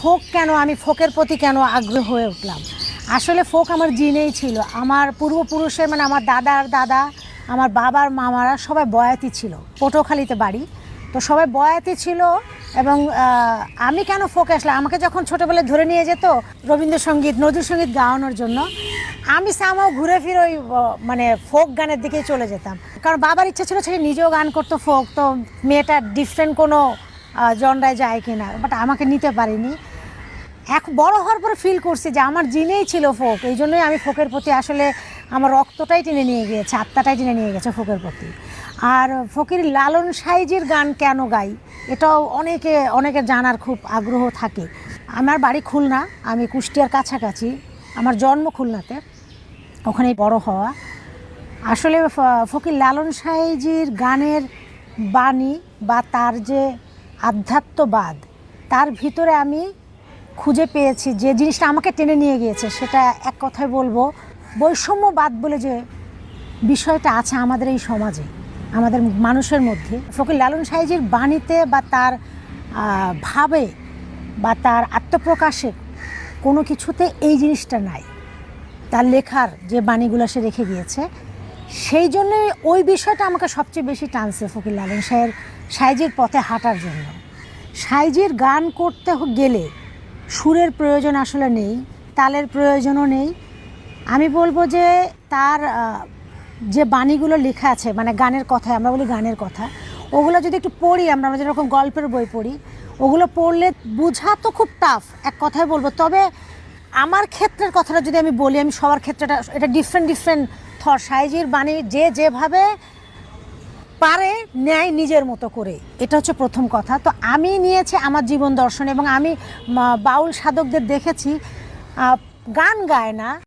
Folk কেন, আমি ফোকের প্রতি কেন আগ্রহ হয়ে উঠলাম? আসলে ফোক আমার জিনেই ছিল। আমার পূর্বপুরুষের মানে আমার দাদার দাদা, আমার বাবার মামারা সবাই বয়াতি ছিল, পটুয়াখালীতে বাড়ি। তো সবাই বয়াতি ছিল। এবং আমি কেন ফোকে আসলাম, আমাকে যখন ছোটোবেলায় ধরে নিয়ে যেত রবীন্দ্রসঙ্গীত নজরুলসঙ্গীত গাওয়ানোর জন্য, আমি সামাও ঘুরে ফিরে ওই মানে ফোক গানের দিকেই চলে যেতাম। কারণ বাবার ইচ্ছা ছিল সে নিজেও গান করতো ফোক, তো মেয়েটা ডিফারেন্ট কোনো জনরায় যায় কিনা, বাট আমাকে নিতে পারিনি। এক বড় হওয়ার পরে ফিল করছি যে আমার জিনেই ছিল ফোক, এই জন্যই আমি ফোকের প্রতি আসলে আমার রক্তটাই টেনে নিয়ে গিয়েছে, আত্মাটাই টেনে নিয়ে গেছে ফোকের প্রতি। আর ফকির লালন সাইজির গান কেন গাই, এটাও অনেকের জানার খুব আগ্রহ থাকে। আমার বাড়ি খুলনা, আমি কুষ্টিয়ার কাছাকাছি, আমার জন্ম খুলনাতে, ওখানেই বড় হওয়া। আসলে ফকির লালন সাইজির গানের বাণী বা তার যে আধ্যাত্মবাদ, তার ভিতরে আমি খুঁজে পেয়েছি যে জিনিসটা আমাকে টেনে নিয়ে গিয়েছে, সেটা এক কথায় বলবো বৈষম্যবাদ বলে যে বিষয়টা আছে আমাদের এই সমাজে, আমাদের মানুষের মধ্যে। ফকির লালন সাইজির বাণীতে বা তার ভাবে বা তার আত্মপ্রকাশে কোনো কিছুতে এই জিনিসটা নাই। তার লেখার যে বাণীগুলো সে রেখে গিয়েছে, সেই জন্যে ওই বিষয়টা আমাকে সবচেয়ে বেশি টানছে ফকির লালন সাইজির পথে হাঁটার জন্য। সাইজির গান করতে গেলে সুরের প্রয়োজন আসলে নেই, তালের প্রয়োজনও নেই। আমি বলবো যে তার যে বাণীগুলো লেখা আছে, মানে গানের কথা, আমরা বলি গানের কথা, ওগুলো যদি একটু পড়ি, আমরা যেরকম গল্পের বই পড়ি, ওগুলো পড়লে বোঝা তো খুব টাফ, এক কথায় বলবো। তবে আমার ক্ষেত্রের কথাটা যদি আমি বলি, আমি সবার ক্ষেত্রেটা এটা ডিফারেন্ট থর। সাইজির বাণী যে যেভাবে পারে নেয় নিজের মতো করে, এটা হচ্ছে প্রথম কথা। তো আমি নিয়েছি আমার জীবন দর্শন, এবং আমি বাউল সাধকদের দেখেছি গান গায় না,